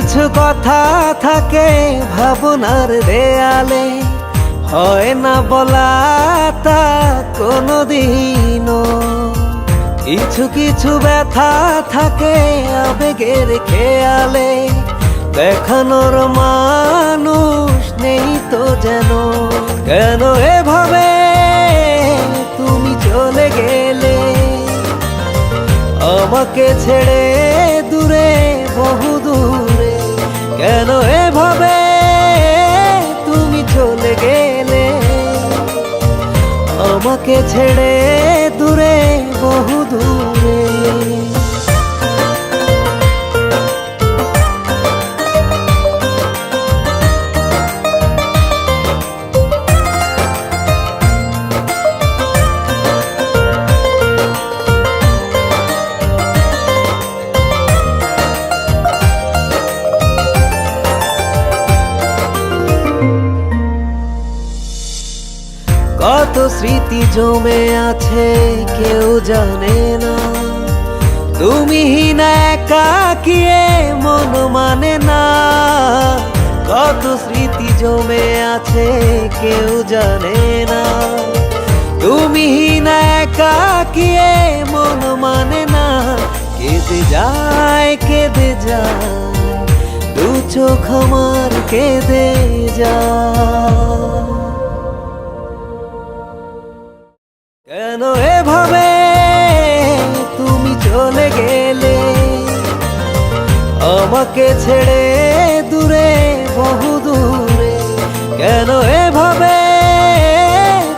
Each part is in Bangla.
কিছু কথা থাকে ভাবনার দেয়ালে, হয় না বলা তা কোনোদিনও। কিছু কিছু ব্যথা থাকে আবেগের খেয়ালে, দেখানোর মানুষ নেই তো যেন। কেন এভাবে তুমি চলে গেলে আমাকে ছেড়ে দূরে, বহু দূরে? কেন এভাবে তুমি চলে গেলে আমাকে ছেড়ে দূরে, বহু দূরে? কত স্মৃতি জমে আছে কেউ জানে না, তুমি না একাকিয়ে মন মানে না। কত স্মৃতি জমে আছে কেউ জানে না, তুমি না একাকিয়ে মন মানে না। কেঁদে যায় কেঁদে যায় দু চোখ আমার কেঁদে যায়। কেন এভাবে তুমি চলে গেলে আমাকে ছেড়ে দূরে, বহু দূরে? কেন এভাবে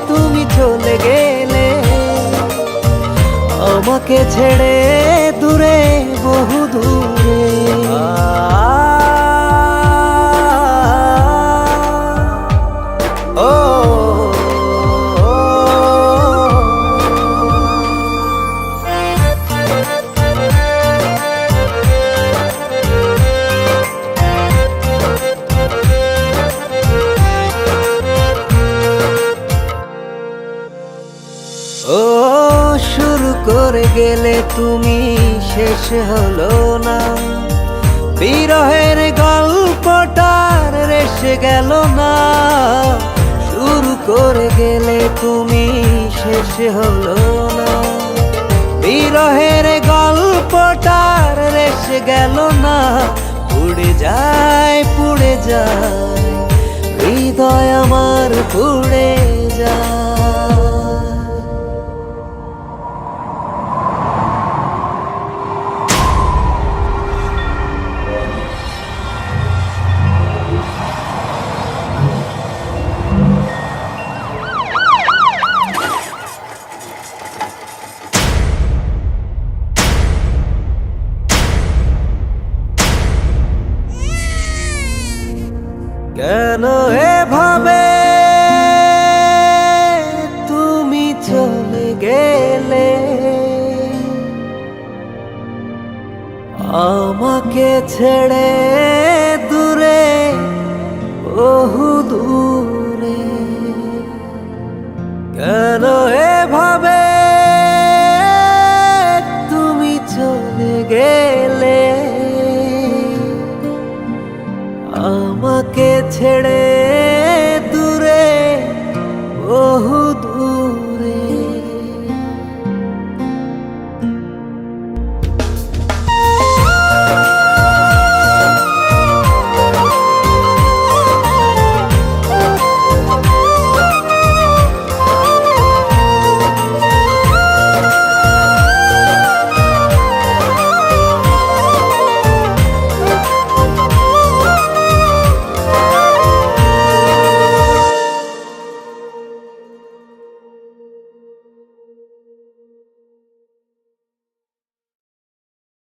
তুমি চলে গেলে আমাকে ছেড়ে দূরে, বহু দূরে? ও শুরু করে গেলে তুমি, শেষ হলো না। বিরহের গল্পটার রেশে গেল না। শুরু করে গেলে তুমি, শেষ হলো না। বিরহের গল্পটার রেশে গেল না। পুড়ে যায় পুড়ে যায় হৃদয় আমার, পুড়ে যায়। কেন এভাবে তুমি চলে গেলে আমাকে ছেড়ে দূরে, বহু দূরে? কেন এভাবে তুমি চলে গেলে আমাকে ছেড়ে